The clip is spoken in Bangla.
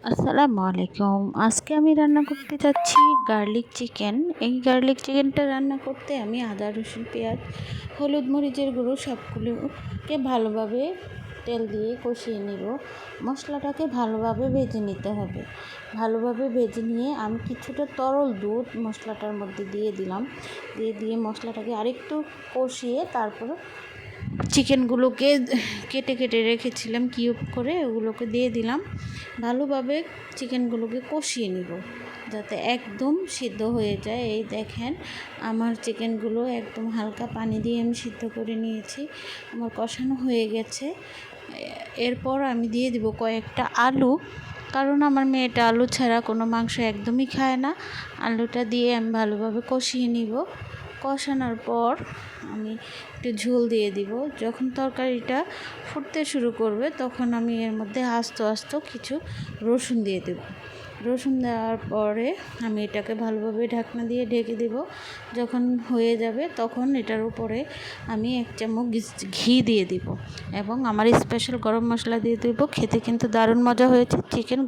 আসসালামু আলাইকুম। আজকে আমি রান্না করতে যাচ্ছি গার্লিক চিকেন। এই গার্লিক চিকেনটা রান্না করতে আমি আদা, রসুন, পেঁয়াজ, হলুদ, মরিচের গুঁড়ো সবগুলোকে ভালোভাবে তেল দিয়ে কষিয়ে নেব। মশলাটাকে ভালোভাবে ভেজে নিতে হবে। ভালোভাবে ভেজে নিয়ে আমি কিছুটা তরল দুধ মশলাটার মধ্যে দিয়ে দিলাম। দিয়ে মশলাটাকে আরেকটু কষিয়ে তারপর চিকেনগুলোকে কেটে কেটে রেখেছিলাম কিউব করে, ওগুলোকে দিয়ে দিলাম। ভালোভাবে চিকেনগুলোকে কষিয়ে নিব যাতে একদম সিদ্ধ হয়ে যায়। এই দেখেন আমার চিকেনগুলো একদম হালকা পানি দিয়ে আমি সিদ্ধ করে নিয়েছি, আমার কষানো হয়ে গেছে। এরপর আমি দিয়ে দিব কয়েকটা আলু, কারণ আমার মেয়েটা আলু ছাড়া কোনো মাংস একদমই খায় না। আলুটা দিয়ে আমি ভালোভাবে কষিয়ে নিব। কষানোর পর আমি একটু ঝোল দিয়ে দিব। যখন তরকারিটা ফুটতে শুরু করবে তখন আমি এর মধ্যে আস্ত আস্ত কিছু রসুন দিয়ে দেব। রসুন দেওয়ার পরে আমি এটাকে ভালোভাবে ঢাকনা দিয়ে ঢেকে দেব। যখন হয়ে যাবে তখন এটার উপরে আমি 1 চামচ ঘি দিয়ে দিব এবং আমার স্পেশাল গরম মশলা দিয়ে দেব। খেতে কিন্তু দারুণ মজা হয়েছে চিকেন